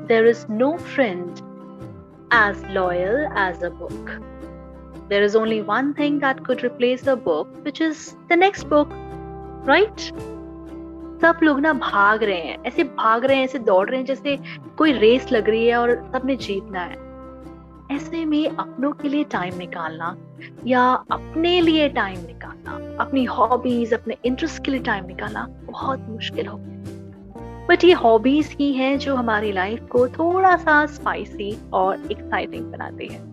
there is no friend as loyal as a book. There is only one thing that could replace a book, which is the next book, right? सब लोग ना भाग रहे हैं, ऐसे भाग रहे हैं, ऐसे दौड़ रहे हैं जैसे कोई रेस लग रही है और सबने जीतना है। ऐसे में अपनों के लिए टाइम निकालना या अपने लिए टाइम निकालना, अपनी हॉबीज, अपने इंटरेस्ट के लिए टाइम निकालना बहुत मुश्किल हो गया। बट ये हॉबीज ही हैं जो हमारी लाइफ को थोड़ा सा स्पाइसी और एक्साइटिंग बनाती है।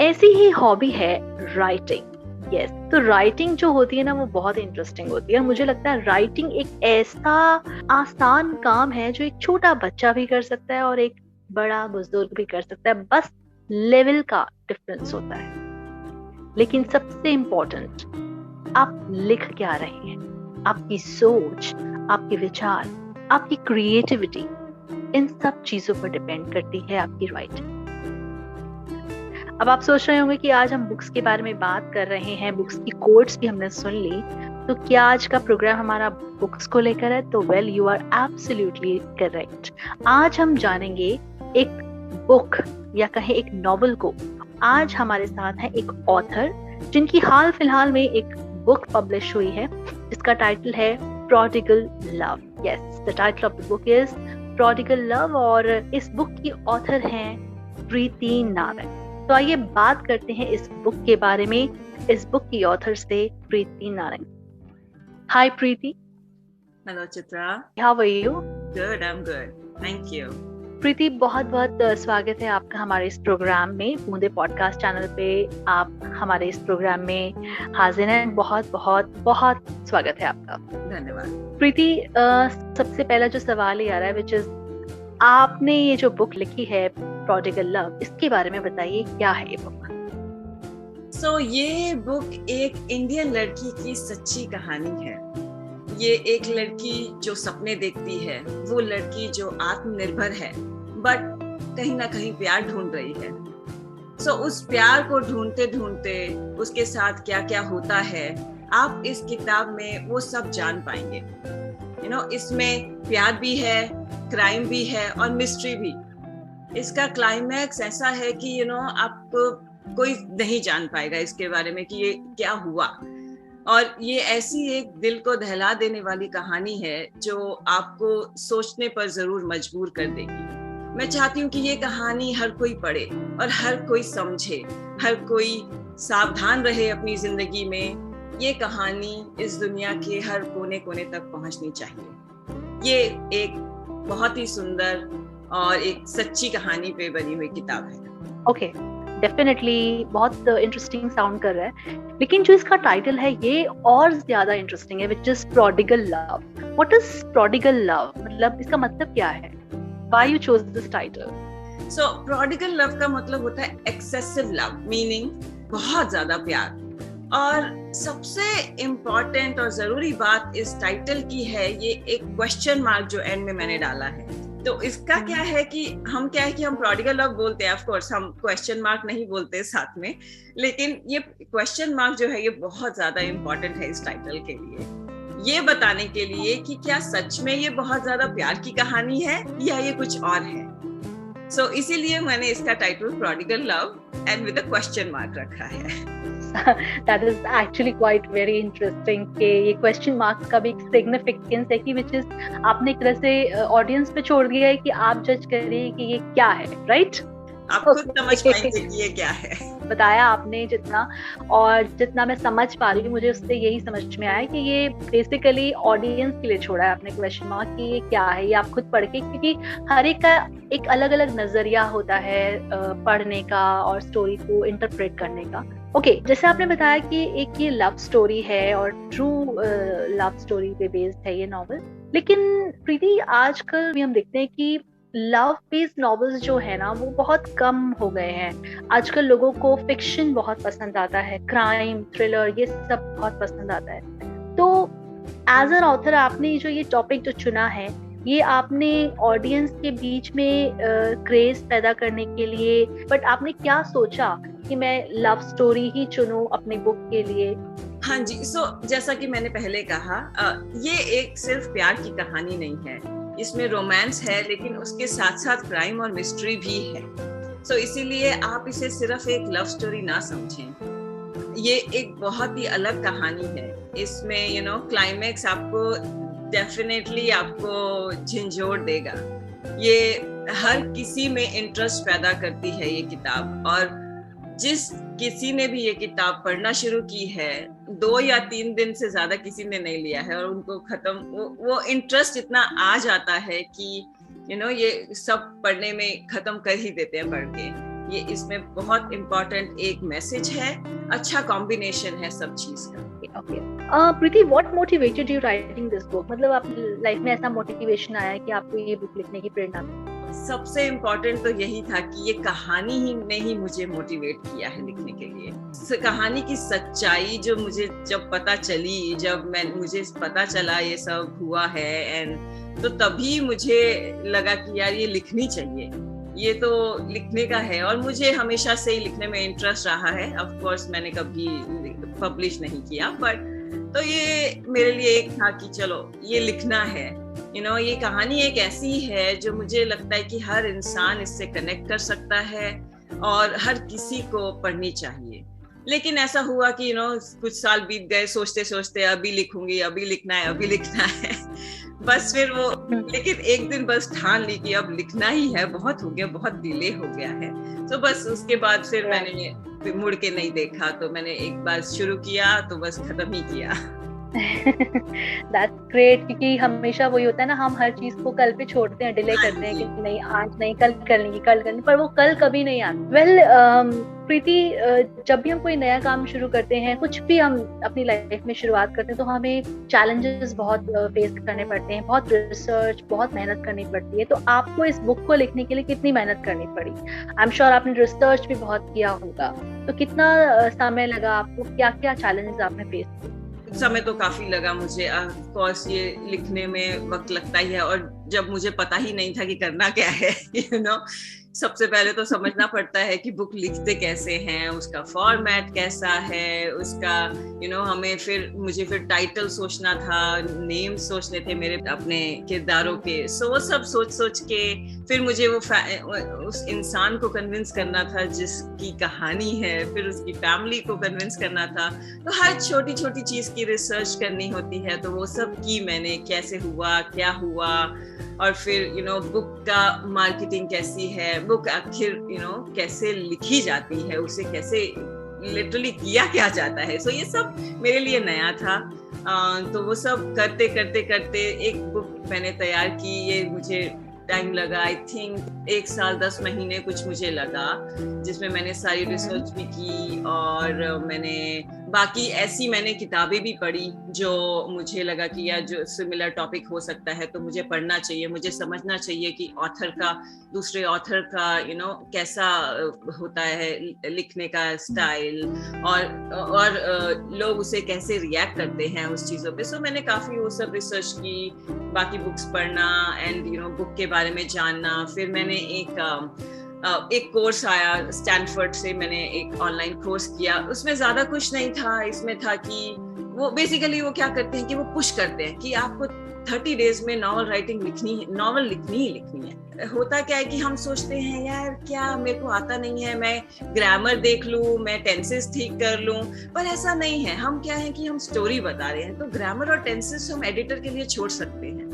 ऐसी ही हॉबी है राइटिंग। यस, तो राइटिंग जो होती है ना वो बहुत इंटरेस्टिंग होती है। मुझे लगता है राइटिंग एक ऐसा आसान काम है जो एक छोटा बच्चा भी कर सकता है और एक बड़ा बुजुर्ग भी कर सकता है, बस लेवल का डिफरेंस होता है। लेकिन सबसे इम्पोर्टेंट, आप लिख क्या रहे हैं, आपकी सोच, आपके विचार, आपकी क्रिएटिविटी, इन सब चीजों पर डिपेंड करती है आपकी राइटिंग। अब आप सोच रहे होंगे कि आज हम बुक्स के बारे में बात कर रहे हैं, बुक्स की कोट्स भी हमने सुन ली, तो क्या आज का प्रोग्राम हमारा बुक्स को लेकर है? तो well, you are absolutely correct. आज हम जानेंगे एक बुक या कहें एक नॉवल को। आज हमारे साथ है एक ऑथर जिनकी हाल फिलहाल में एक बुक पब्लिश हुई है जिसका टाइटल है prodigal love. Yes, the title of the book is prodigal love और इस बुक की ऑथर हैं प्रीति नारंग। तो आइए बात करते हैं इस बुक के बारे में, इस बुक की ऑथर से, Preeti Narang. Hi Preeti. Hello Chitra. How are you? Good, I am good, thank you. Preeti, बहुत बहुत स्वागत है आपका हमारे इस प्रोग्राम में। बूंदे पॉडकास्ट चैनल पे आप हमारे इस प्रोग्राम में हाजिर हैं। बहुत बहुत बहुत स्वागत है आपका। धन्यवाद। प्रीति, सबसे पहला जो सवाल ही आ रहा है, विच इज, आपने ये जो बुक लिखी है प्रोडिगल लव, इसके बारे में बताइए, क्या है ये बुक? ये बुक एक इंडियन लड़की की सच्ची कहानी है। ये एक लड़की जो सपने देखती है, वो लड़की जो आत्मनिर्भर है, बट कहीं ना कहीं प्यार ढूंढ रही है। उस प्यार को ढूंढते ढूंढते उसके साथ क्या क्या होता है, आप इस किताब में वो सब जान पाएंगे। इसमें प्यार भी है, क्राइम भी है और मिस्ट्री भी। इसका क्लाइमैक्स ऐसा है कि आपको कोई नहीं जान पाएगा इसके बारे में कि ये क्या हुआ। और ये ऐसी एक दिल को दहला देने वाली कहानी है जो आपको सोचने पर जरूर मजबूर कर देगी। मैं चाहती हूँ कि ये कहानी हर कोई पढ़े और हर कोई समझे, हर कोई सावधान रहे अपनी जिंदगी में। ये कहानी इस दुनिया के हर कोने कोने तक पहुंचनी चाहिए। ये एक बहुत ही सुंदर और एक सच्ची कहानी पे बनी हुई किताब है। ओके, डेफिनेटली बहुत इंटरेस्टिंग साउंड कर रहा है, लेकिन जो इसका टाइटल है ये और ज्यादा इंटरेस्टिंग है, which is prodigal love. What is prodigal love? मतलब इसका मतलब क्या है? Why you chose this title? Prodigal love का मतलब होता है एक्सेसिव लव, मीनिंग बहुत ज्यादा प्यार। और सबसे इम्पोर्टेंट और जरूरी बात इस टाइटल की है ये एक क्वेश्चन मार्क जो एंड में मैंने डाला है। तो इसका क्या है कि हम प्रोडिगल लव बोलते हैं, ऑफ कोर्स हम क्वेश्चन मार्क नहीं बोलते साथ में, लेकिन ये क्वेश्चन मार्क जो है ये बहुत ज्यादा इम्पोर्टेंट है इस टाइटल के लिए, ये बताने के लिए कि क्या सच में ये बहुत ज्यादा प्यार की कहानी है या ये कुछ और है। इसीलिए मैंने इसका title prodigal love and with a question mark रखा है। That is actually quite very interesting कि ये क्वेश्चन मार्क्स का भी एक सिग्निफिकेंस है कि which is आपने एक तरह से ऑडियंस पे छोड़ दिया है कि आप जज करिए कि ये क्या है, राइट? आप खुद समझ पाएंगे कि ये क्या है। बताया आपने जितना, और जितना मैं समझ पा रही हूँ मुझे उससे यही समझ में आया कि ये बेसिकली ऑडियंस के लिए छोड़ा है आपने क्वेश्चन मार्क कि ये क्या है, ये आप खुद पढ़ के, क्योंकि हर एक का एक अलग अलग नजरिया होता है पढ़ने का और स्टोरी को इंटरप्रेट करने का। ओके, जैसे आपने बताया कि एक ये लव स्टोरी है और ट्रू लव स्टोरी पे बेस्ड है ये नॉवल, लेकिन प्रीति आजकल भी हम देखते हैं कि लव बेस्ड नॉवेल्स जो है ना वो बहुत कम हो गए हैं। आजकल लोगों को फिक्शन बहुत पसंद आता है, क्राइम, थ्रिलर, ये सब बहुत पसंद आता है। तो एज एन ऑथर आपने जो ये टॉपिक जो चुना है, ये आपने ऑडियंस के बीच में क्रेज पैदा करने के लिए, बट आपने क्या सोचा कि मैं लव स्टोरी ही चुनूं अपने बुक के लिए? हाँ जी, जैसा कि मैंने पहले कहा, ये एक सिर्फ प्यार की कहानी नहीं है, इसमें रोमांस है, लेकिन उसके साथ साथ क्राइम और मिस्ट्री भी है। सो इसीलिए आप इसे सिर्फ एक लव स्टोरी ना समझें, ये एक बहुत ही अलग कहानी है। इसमें क्लाइमेक्स आपको डेफिनेटली आपको झंझोड़ देगा। ये हर किसी में इंटरेस्ट पैदा करती है ये किताब, और जिस किसी ने भी ये किताब पढ़ना शुरू की है, 2 या 3 दिन से ज्यादा किसी ने नहीं लिया है, और उनको वो इंटरेस्ट इतना आ जाता है कि ये सब पढ़ने में खत्म कर ही देते हैं पढ़ के। ये इसमें बहुत इम्पोर्टेंट एक मैसेज है, अच्छा कॉम्बिनेशन है सब चीज का। प्रीति, what motivated you writing this book? मतलब आपकी लाइफ में ऐसा मोटिवेशन आया कि आपको ये बुक लिखने की प्रेरणा मिली? सबसे इम्पोर्टेंट तो यही था कि ये कहानी ही ने ही मुझे मोटिवेट किया है लिखने के लिए। कहानी की सच्चाई जो मुझे जब पता चली, मुझे पता चला ये सब हुआ है, एंड तो तभी मुझे लगा कि यार ये लिखनी चाहिए, ये तो लिखने का है। और मुझे हमेशा से ही लिखने में इंटरेस्ट रहा है। ऑफ कोर्स मैंने कभी पब्लिश नहीं किया, बट तो ये मेरे लिए एक था कि चलो ये लिखना है। ये कहानी एक ऐसी है जो मुझे लगता है कि हर इंसान इससे कनेक्ट कर सकता है और हर किसी को पढ़नी चाहिए। लेकिन ऐसा हुआ कि कुछ साल बीत गए सोचते सोचते, अभी लिखूंगी, अभी लिखना है बस फिर वो, लेकिन एक दिन बस ठान ली कि अब लिखना ही है, बहुत हो गया, बहुत डिले हो गया है। तो बस उसके बाद फिर मैंने मुड़ के नहीं देखा, तो मैंने एक बार शुरू किया तो बस खत्म ही किया। That's great, क्योंकि हमेशा वही होता है ना, हम हर चीज को कल पे छोड़ते हैं, डिले करते हैं कि नहीं आज नहीं, कल कर लेंगे, पर वो कल कभी नहीं आता। वेल प्रीति, जब भी हम कोई नया काम शुरू करते हैं, कुछ भी हम अपनी लाइफ में शुरुआत करते हैं, तो हमें चैलेंजेस बहुत फेस करने पड़ते हैं, बहुत रिसर्च, बहुत मेहनत करनी पड़ती है। तो आपको इस बुक को लिखने के लिए कितनी मेहनत करनी पड़ी? आई एम श्योर आपने रिसर्च भी बहुत किया होगा, तो कितना समय लगा आपको, क्या क्या चैलेंजेस आपने फेस किए? समय तो काफी लगा मुझे। ऑफ कोर्स ये लिखने में वक्त लगता ही है, और जब मुझे पता ही नहीं था कि करना क्या है, सबसे पहले तो समझना पड़ता है कि बुक लिखते कैसे हैं, उसका फॉर्मेट कैसा है, उसका मुझे फिर टाइटल सोचना था, नेम सोचने थे मेरे अपने किरदारों के। सो वो सब सोच के फिर मुझे उस इंसान को कन्विंस करना था जिसकी कहानी है, फिर उसकी फैमिली को कन्विंस करना था। तो हर छोटी छोटी चीज की रिसर्च करनी होती है, तो वो सब की मैंने, कैसे हुआ, क्या हुआ, और फिर बुक का मार्केटिंग कैसी है, बुक आखिर कैसे लिखी जाती है, उसे कैसे लिटरली किया क्या जाता है। सो ये सब मेरे लिए नया था। तो वो सब करते करते करते एक बुक मैंने तैयार की। ये मुझे टाइम लगा, आई थिंक 1 साल 10 महीने कुछ मुझे लगा, जिसमें मैंने सारी रिसर्च भी की, और मैंने बाकी ऐसी मैंने किताबें भी पढ़ी जो मुझे लगा कि यार जो सिमिलर टॉपिक हो सकता है तो मुझे पढ़ना चाहिए, मुझे समझना चाहिए कि ऑथर का, दूसरे ऑथर का कैसा होता है लिखने का स्टाइल, और लोग उसे कैसे रिएक्ट करते हैं उस चीज़ों पे। सो मैंने काफ़ी वो सब रिसर्च की, बाकी बुक्स पढ़ना एंड बुक के बारे में जानना। फिर मैंने एक कोर्स आया स्टैनफोर्ड से, मैंने एक ऑनलाइन कोर्स किया। उसमें ज्यादा कुछ नहीं था, इसमें था कि वो बेसिकली वो क्या करते हैं कि वो पुश करते हैं कि आपको 30 डेज में नॉवल लिखनी ही लिखनी है। होता क्या है कि हम सोचते हैं यार क्या मेरे को आता नहीं है, मैं ग्रामर देख लूं, मैं टेंसेस ठीक कर लूं, पर ऐसा नहीं है। हम क्या है कि हम स्टोरी बता रहे हैं, तो ग्रामर और टेंसेस हम एडिटर के लिए छोड़ सकते हैं।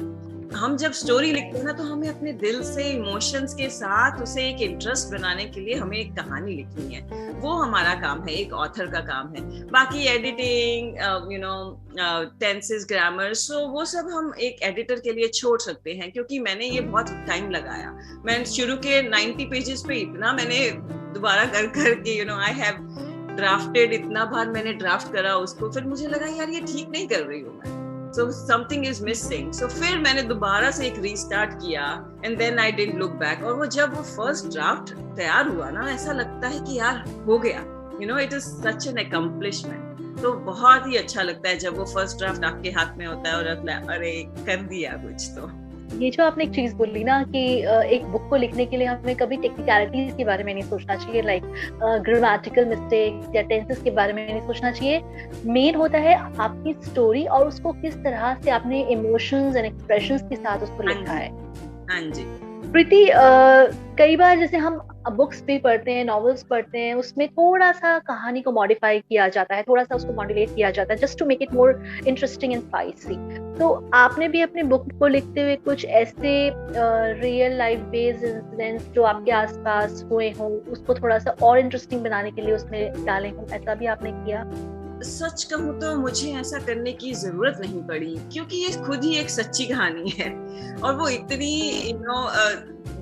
हम जब स्टोरी लिखते हैं ना, तो हमें अपने दिल से इमोशंस के साथ उसे एक इंटरेस्ट बनाने के लिए हमें एक कहानी लिखनी है। वो हमारा काम है, एक ऑथर का काम है। बाकी एडिटिंग, टेंसेस, ग्रामर, सो वो सब हम एक एडिटर के लिए छोड़ सकते हैं, क्योंकि मैंने ये बहुत टाइम लगाया। मैं शुरू के 90 पेजेस पे इतना मैंने दोबारा कर के आई हैव ड्राफ्टेड, इतना बार मैंने ड्राफ्ट करा उसको, फिर मुझे लगा यार ये ठीक नहीं कर रही हूँ मैं, so something is missing. So फिर मैंने दोबारा से एक रीस्टार्ट किया, and then I didn't look back. और वो जब वो फर्स्ट ड्राफ्ट तैयार हुआ ना, ऐसा लगता है कि यार हो गया, it is such an accomplishment. तो बहुत ही अच्छा लगता है जब वो फर्स्ट ड्राफ्ट आपके हाथ में होता है और अरे कर दिया कुछ। तो ये जो आपने एक चीज बोली ना कि एक बुक को लिखने के लिए हमें कभी टेक्निकलिटीज के बारे में नहीं सोचना चाहिए, लाइक ग्रामेटिकल मिस्टेक्स या टेंसेस के बारे में नहीं सोचना चाहिए। मेन होता है आपकी स्टोरी और उसको किस तरह से आपने इमोशंस एंड एक्सप्रेशंस के साथ उसको लिखा है। हाँ जी। प्रीति, कई बार जैसे हम बुक्स भी पढ़ते हैं, नॉवेल्स पढ़ते हैं, उसमें थोड़ा सा कहानी को मॉडिफाई किया जाता है, थोड़ा सा उसको मॉड्यूलेट किया जाता है just to make it more interesting and spicy. तो आपने भी अपने बुक को लिखते हुए कुछ ऐसे रियल लाइफ बेस्ड इंसिडेंट्स जो आपके आसपास हुए हों उसको थोड़ा सा और इंटरेस्टिंग बनाने के लिए उसमें डाले हों, ऐसा भी आपने किया? सच कहूँ तो मुझे ऐसा करने की जरूरत नहीं पड़ी, क्योंकि ये खुद ही एक सच्ची कहानी है और वो इतनी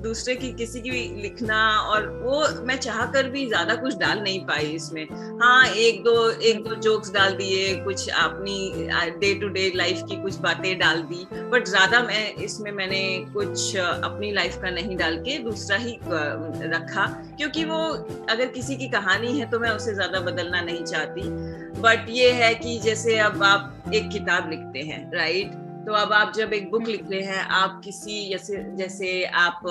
दूसरे की किसी की लिखना, और वो मैं चाहकर भी ज्यादा कुछ डाल नहीं पाई इसमें। हाँ, एक दो जोक्स डाल दिए, कुछ अपनी डे टू डे लाइफ की कुछ बातें डाल दी, बट ज्यादा मैंने कुछ अपनी लाइफ का नहीं डाल के दूसरा ही रखा, क्योंकि वो अगर किसी की कहानी है तो मैं उसे ज्यादा बदलना नहीं चाहती। बट ये है कि जैसे अब आप एक किताब लिखते हैं, राइट, तो अब आप जब एक बुक लिख रहे हैं, आप किसी जैसे आप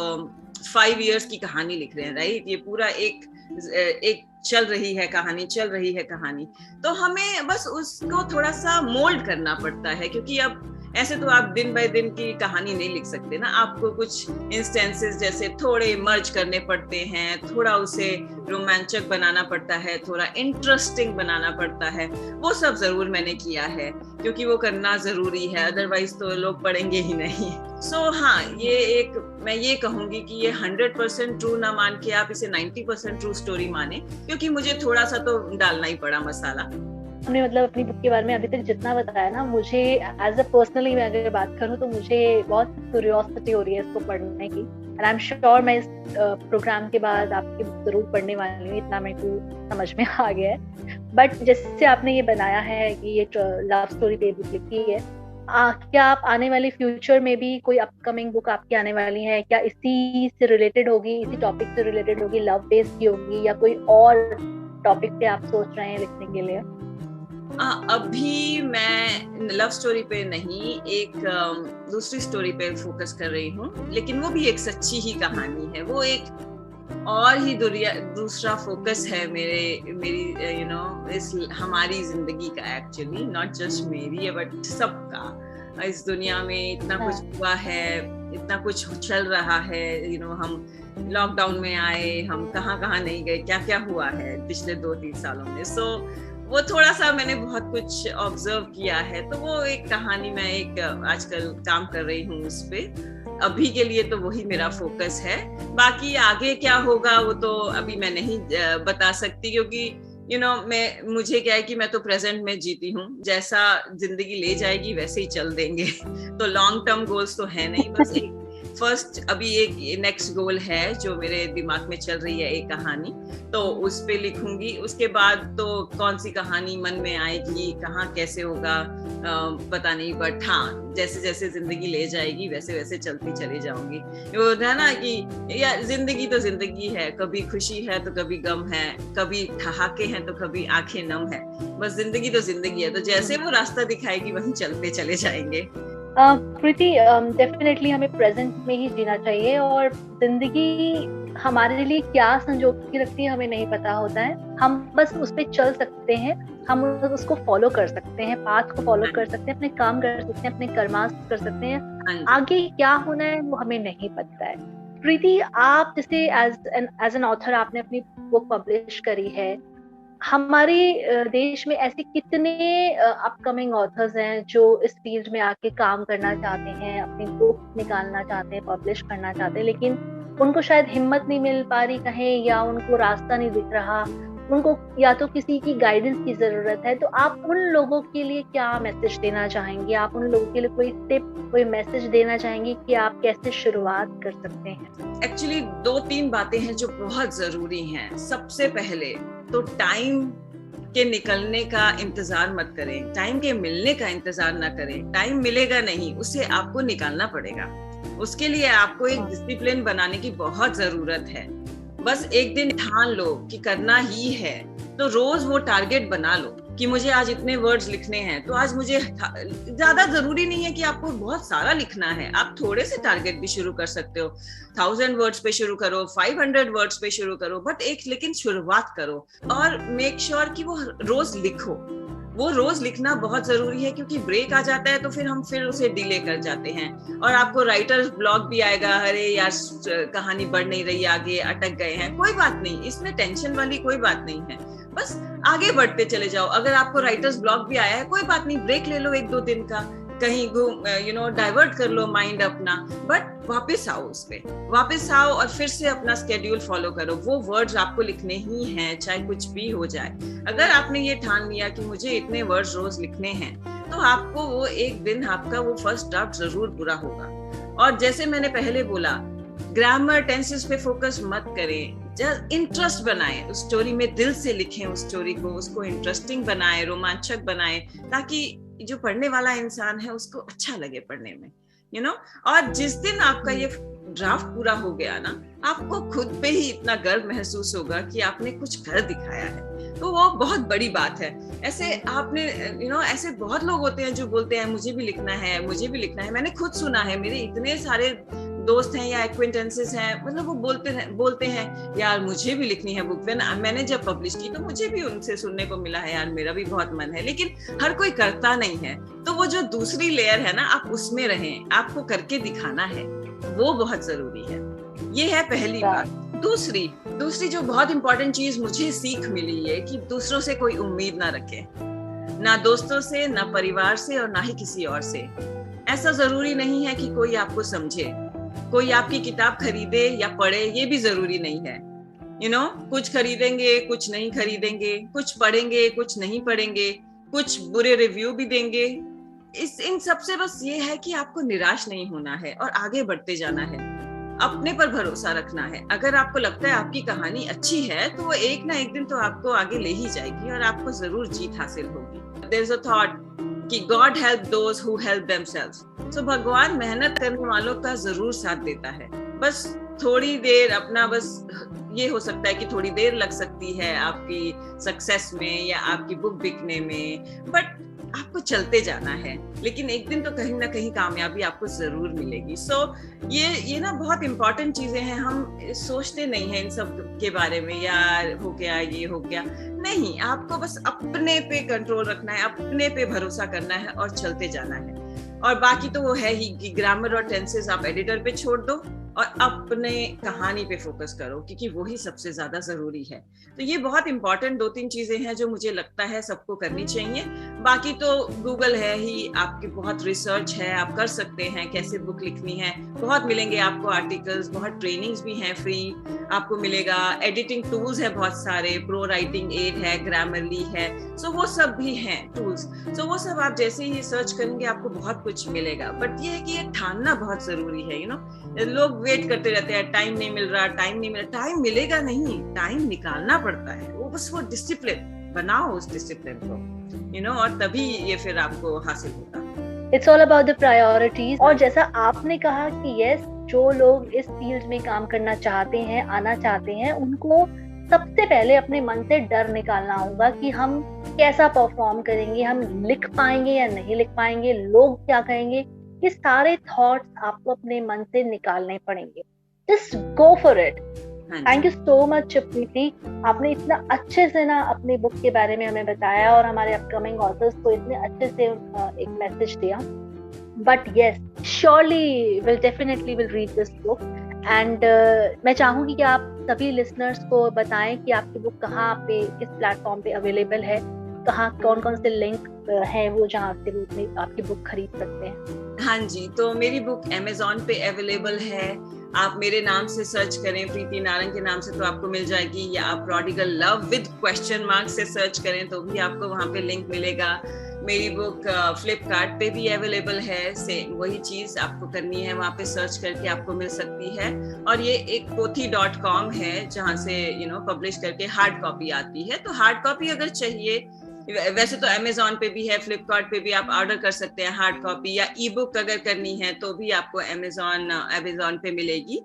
5 years की कहानी लिख रहे हैं, राइट, ये पूरा एक चल रही है कहानी, तो हमें बस उसको थोड़ा सा मोल्ड करना पड़ता है, क्योंकि अब ऐसे तो आप दिन बाय दिन की कहानी नहीं लिख सकते ना, आपको कुछ इंस्टेंसेस जैसे थोड़े मर्ज करने पड़ते हैं, थोड़ा उसे रोमांचक बनाना पड़ता है, थोड़ा इंटरेस्टिंग बनाना पड़ता है। वो सब जरूर मैंने किया है, क्योंकि वो करना जरूरी है, अदरवाइज तो लोग पढ़ेंगे ही नहीं। हाँ, मैं ये कहूंगी कि ये 100% ट्रू ना मान के आप इसे 90% ट्रू स्टोरी माने, क्योंकि मुझे थोड़ा सा तो डालना ही पड़ा मसाला। हमने मतलब अपनी बुक के बारे में अभी तक जितना बताया ना, मुझे एज अ पर्सनली मैं अगर बात करूं तो मुझे बहुत क्यूरियोसिटी हो रही है इसको पढ़ने की, एंड आई एम श्योर मैं इस प्रोग्राम के बाद आपकी बुक जरूर पढ़ने वाली हूँ, इतना मेरे को समझ में आ गया है। बट जैसे आपने ये बनाया है कि ये लव स्टोरी पे बुक लिखी है, क्या आप आने वाले फ्यूचर में भी कोई अपकमिंग बुक आपकी आने वाली है क्या, इसी से रिलेटेड होगी, इसी टॉपिक से रिलेटेड होगी, लव बेस्ड की होगी, या कोई और टॉपिक पे आप सोच रहे हैं लिखने के लिए? अभी मैं लव स्टोरी पे नहीं, एक दूसरी स्टोरी पे फोकस कर रही हूँ, लेकिन वो भी एक सच्ची ही कहानी है। वो एक और ही दूसरा फोकस है मेरी इस हमारी जिंदगी का, एक्चुअली नॉट जस्ट मेरी बट सबका। इस दुनिया में इतना कुछ हुआ है, इतना कुछ चल रहा है, हम लॉकडाउन में आए, हम कहाँ नहीं गए, क्या क्या हुआ है पिछले 2-3 सालों में। वो थोड़ा सा मैंने बहुत कुछ ऑब्जर्व किया है, तो वो एक कहानी मैं आजकल काम कर रही हूँ उस पे। अभी के लिए तो वही मेरा फोकस है, बाकी आगे क्या होगा वो तो अभी मैं नहीं बता सकती, क्योंकि मुझे क्या है कि मैं तो प्रेजेंट में जीती हूँ, जैसा जिंदगी ले जाएगी वैसे ही चल देंगे। तो लॉन्ग टर्म गोल्स तो है नहीं, बस एक फर्स्ट अभी एक नेक्स्ट गोल है जो मेरे दिमाग में चल रही है, एक कहानी, तो उस पे लिखूंगी। उसके बाद तो कौन सी कहानी मन में आएगी, कहाँ कैसे होगा पता नहीं, बट हाँ, जैसे जैसे जिंदगी ले जाएगी वैसे वैसे चलती चली जाऊंगी। वो है ना कि यार जिंदगी तो जिंदगी है, कभी खुशी है तो कभी गम है, कभी ठहाके हैं तो कभी आंखें नम है, बस जिंदगी तो जिंदगी है, तो जैसे वो रास्ता दिखाएगी वहीं चलते चले जाएंगे। प्रीति, डेफिनेटली हमें प्रेजेंट में ही जीना चाहिए, और जिंदगी हमारे लिए क्या संजोग की रखती है हमें नहीं पता होता है, हम बस उस पे चल सकते हैं, हम उसको फॉलो कर सकते हैं, पाथ को फॉलो कर सकते हैं, अपने काम कर सकते हैं, अपने कर्मास कर सकते हैं, आगे क्या होना है वो हमें नहीं पता है। प्रीति, आप जैसे एज एन ऑथर आपने अपनी बुक पब्लिश करी है, हमारे देश में ऐसे कितने अपकमिंग ऑथर्स हैं जो इस फील्ड में आके काम करना चाहते हैं, अपनी बुक निकालना चाहते हैं, पब्लिश करना चाहते हैं, लेकिन उनको शायद हिम्मत नहीं मिल पा रही कहीं, या उनको रास्ता नहीं दिख रहा, उनको या तो किसी की गाइडेंस की जरूरत है। तो आप उन लोगों के लिए क्या मैसेज देना चाहेंगे? आप उन लोगों के लिए कोई टिप, कोई मैसेज देना चाहेंगे कि आप कैसे शुरुआत कर सकते हैं? एक्चुअली 2-3 बातें हैं जो बहुत जरूरी हैं। सबसे पहले तो टाइम के निकलने का इंतजार मत करें, टाइम के मिलने का इंतजार ना करें। टाइम मिलेगा नहीं, उसे आपको निकालना पड़ेगा। उसके लिए आपको एक डिसिप्लिन बनाने की बहुत जरूरत है। बस एक दिन ठान लो कि करना ही है, तो रोज वो टारगेट बना लो कि मुझे आज इतने वर्ड्स लिखने हैं, तो आज मुझे ज्यादा जरूरी नहीं है कि आपको बहुत सारा लिखना है, आप थोड़े से टारगेट भी शुरू कर सकते हो। 1000 वर्ड्स पे शुरू करो, 500 वर्ड्स पे शुरू करो, बट लेकिन शुरुआत करो और मेक श्योर कि वो रोज लिखो। वो रोज लिखना बहुत जरूरी है, क्योंकि ब्रेक आ जाता है तो फिर हम उसे डिले कर जाते हैं और आपको राइटर्स ब्लॉक भी आएगा, अरे यार कहानी बढ़ नहीं रही, आगे अटक गए हैं। कोई बात नहीं, इसमें टेंशन वाली कोई बात नहीं है, बस आगे बढ़ते चले जाओ। अगर आपको राइटर्स ब्लॉक भी आया है, कोई बात नहीं, ब्रेक ले लो 1-2 दिन का, कहीं डाइवर्ट कर लो माइंड अपना, बट वापस आओ उस पे, वापस आओ और फिर से अपना स्केड्यूल फॉलो करो। वो वर्ड्स आपको लिखने ही हैं, चाहे कुछ भी हो जाए। अगर आपने ये ठान लिया कि मुझे इतने वर्ड्स रोज लिखने हैं, तो आपको वो एक दिन आपका वो फर्स्ट ड्राफ्ट जरूर पूरा होगा। और जैसे मैंने पहले बोला, ग्रामर टेंसेस पे फोकस मत करें, जस्ट इंटरेस्ट बनाएं उस स्टोरी में, दिल से लिखें उस स्टोरी को, उसको इंटरेस्टिंग बनाएं, रोमांचक बनाएं, ताकि जो पढ़ने वाला इंसान है उसको अच्छा लगे पढ़ने में, और जिस दिन आपका ये ड्राफ्ट पूरा हो गया ना, आपको खुद पे ही इतना गर्व महसूस होगा कि आपने कुछ कर दिखाया है, तो वो बहुत बड़ी बात है। ऐसे आपने ऐसे बहुत लोग होते हैं जो बोलते हैं मुझे भी लिखना है, मुझे भी लिखना है। मैंने खुद सुना है, मेरे इतने सारे दोस्त हैं या एक्वेंटेंसेस हैं, मतलब वो बोलते हैं यार मुझे भी लिखनी है बुक। मैंने जब पब्लिश की तो मुझे भी उनसे सुनने को मिला है, यार मेरा भी बहुत मन है, लेकिन हर कोई करता नहीं है। तो वो जो दूसरी लेयर है ना, आप उसमें रहें, आपको करके दिखाना है, वो बहुत जरूरी है। ये है पहली बात। दूसरी जो बहुत इंपॉर्टेंट चीज मुझे सीख मिली है कि दूसरों से कोई उम्मीद ना रखे, ना दोस्तों से, ना परिवार से, और ना ही किसी और से। ऐसा जरूरी नहीं है कि कोई आपको समझे, कोई आपकी किताब खरीदे या पढ़े, ये भी जरूरी नहीं है। कुछ खरीदेंगे, कुछ नहीं खरीदेंगे, कुछ पढ़ेंगे, कुछ नहीं पढ़ेंगे, कुछ बुरे रिव्यू भी देंगे। इन सब से बस ये है कि आपको निराश नहीं होना है और आगे बढ़ते जाना है, अपने पर भरोसा रखना है। अगर आपको लगता है आपकी कहानी अच्छी है, तो वो एक ना एक दिन तो आपको आगे ले ही जाएगी और आपको जरूर जीत हासिल होगी। देयर इज अ थॉट कि God help those who help themselves. तो भगवान मेहनत करने वालों का जरूर साथ देता है। बस थोड़ी देर अपना, बस ये हो सकता है कि थोड़ी देर लग सकती है आपकी सक्सेस में या आपकी बुक बिकने में, बट आपको चलते जाना है, लेकिन एक दिन तो कहीं ना कहीं कामयाबी आपको जरूर मिलेगी। ये ना बहुत इंपॉर्टेंट चीजें हैं। हम सोचते नहीं है इन सब के बारे में, यार हो गया, ये हो गया, नहीं। आपको बस अपने पे कंट्रोल रखना है, अपने पे भरोसा करना है और चलते जाना है। और बाकी तो वो है ही कि ग्रामर और टेंसेस आप एडिटर पे छोड़ दो और अपने कहानी पे फोकस करो, क्योंकि वही सबसे ज्यादा जरूरी है। तो ये बहुत इंपॉर्टेंट 2-3 चीजें हैं जो मुझे लगता है सबको करनी चाहिए। बाकी तो गूगल है ही, आपकी बहुत रिसर्च है, आप कर सकते हैं कैसे बुक लिखनी है, बहुत मिलेंगे आपको आर्टिकल्स, बहुत ट्रेनिंग्स भी हैं फ्री आपको मिलेगा, एडिटिंग टूल्स है बहुत सारे, प्रो राइटिंग एड है, ग्रामरली है, सो वो सब भी हैं टूल्स। सो वो सब आप जैसे ही सर्च करेंगे आपको बहुत कुछ मिलेगा। बट ये है कि ये ठानना बहुत जरूरी है। लोग वेट करते रहते हैं, टाइम नहीं मिल रहा, टाइम मिलेगा नहीं, टाइम निकालना पड़ता है। वो बस वो डिसिप्लिन बनाओ, उस डिसिप्लिन को और तभी ये फिर आपको हासिल होगा। It's all about the priorities। और जैसा आपने कहा कि यस, जो लोग इस फील्ड में काम करना चाहते हैं, आना चाहते हैं, उनको सबसे पहले अपने मन से डर निकालना होगा कि हम कैसा परफॉर्म करेंगे, हम लिख पाएंगे या नहीं लिख पाएंगे, लोग क्या कहेंगे। ये सारे थॉट्स आपको अपने मन से निकालने पड़ेंगे। Just go for it. Thank you so much Preeti, आपने इतना अच्छे से ना अपनी बुक के बारे में हमें बताया और हमारे अपकमिंग ऑथर्स को इतने अच्छे से एक मैसेज दिया। But yes, surely will definitely will read this book. And मैं चाहूंगी कि आप सभी लिसनर्स को बताएं कि आपकी बुक कहाँ पे, किस प्लेटफॉर्म पे अवेलेबल है, कहाँ कौन कौन से लिंक है वो जहाँ से वो आपकी बुक खरीद सकते हैं। हाँ जी, तो मेरी बुक Amazon पे अवेलेबल है। आप मेरे नाम से सर्च करें, प्रीति नारंग के नाम से, तो आपको मिल जाएगी, या आप prodigal love with question mark से सर्च करें तो भी आपको वहाँ पे लिंक मिलेगा। मेरी बुक फ्लिपकार्ट पे भी अवेलेबल है, सेम वही चीज आपको करनी है, वहाँ पे सर्च करके आपको मिल सकती है। और ये एक pothi.com है जहाँ से पब्लिश करके हार्ड कॉपी आती है। तो हार्ड कॉपी अगर चाहिए, वैसे तो Amazon पे भी है, फ्लिपकार्ट पे भी आप ऑर्डर कर सकते हैं हार्ड कॉपी, या ई बुक अगर करनी है तो भी आपको Amazon पे मिलेगी।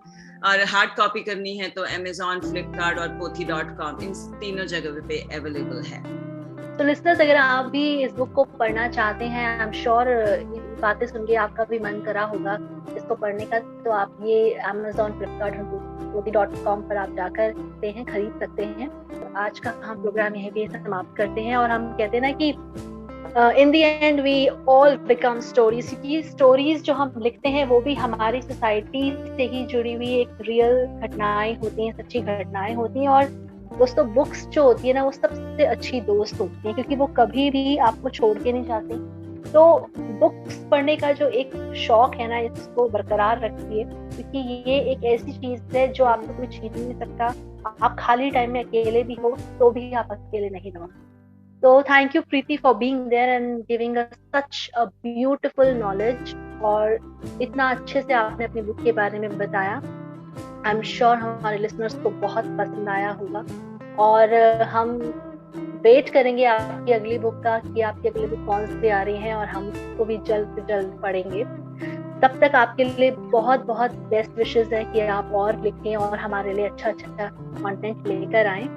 और हार्ड कॉपी करनी है तो Amazon, फ्लिपकार्ट और pothi.com, इन तीनों जगह पे अवेलेबल है। तो लिसनर्स, अगर आप भी इस बुक को पढ़ना चाहते हैं, आई एम श्योर ये बातें सुन के आपका भी मन करा होगा इसको पढ़ने का, तो आप ये Amazon, Flipkart, पर आप जाकर सकते हैं, खरीद सकते हैं। तो आज का हम प्रोग्राम यहीं पे समाप्त करते हैं, और हम कहते हैं ना कि in the end we all become stories, क्योंकि स्टोरीज जो हम लिखते हैं वो भी हमारी सोसाइटी से ही जुड़ी हुई एक रियल घटनाएं होती हैं, सच्ची घटनाएं होती हैं। और दोस्तों, बुक्स जो होती है ना, वो सबसे अच्छी दोस्त होती है, क्योंकि वो कभी भी आपको छोड़ के नहीं जाती। तो बुक्स पढ़ने का जो एक शौक है ना, इसको बरकरार रखिए, क्योंकि ये एक ऐसी चीज है जो आपको कोई छीन नहीं सकता। आप खाली टाइम में अकेले भी हो तो भी आप अकेले नहीं रहो। तो thank you Preeti for being there and giving us such a beautiful knowledge, और इतना अच्छे से आपने अपनी बुक के बारे में बताया। आई एम श्योर हमारे लिसनर्स को बहुत पसंद आया होगा, और हम वेट करेंगे आपकी अगली बुक का, कि आपकी अगली बुक कौन सी आ रही है, और हम उसको भी जल्द से जल्द पढ़ेंगे। तब तक आपके लिए बहुत बहुत बेस्ट विशेस है कि आप और लिखें और हमारे लिए अच्छा अच्छा कंटेंट लेकर आएं।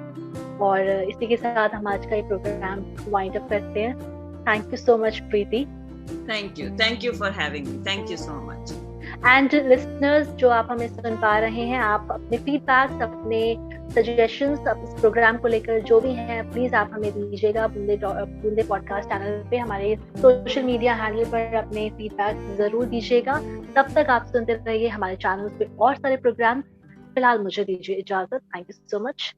और इसी के साथ हम आज का ये प्रोग्राम वाइंड अप करते हैं। Thank you so much Preeti. Thank you for having me, thank you so much. And listeners, जो आप हमें सुन पा रहे हैं, आप अपने फीडबैक्स, अपने सजेशंस इस प्रोग्राम को लेकर जो भी हैं, प्लीज आप हमें दीजिएगा बूंदे पॉडकास्ट चैनल पे, हमारे सोशल मीडिया हैंडल पर अपने फीडबैक जरूर दीजिएगा। तब तक आप सुनते रहिए हमारे चैनल पे और सारे प्रोग्राम। फिलहाल मुझे दीजिए इजाजत। Thank you so much.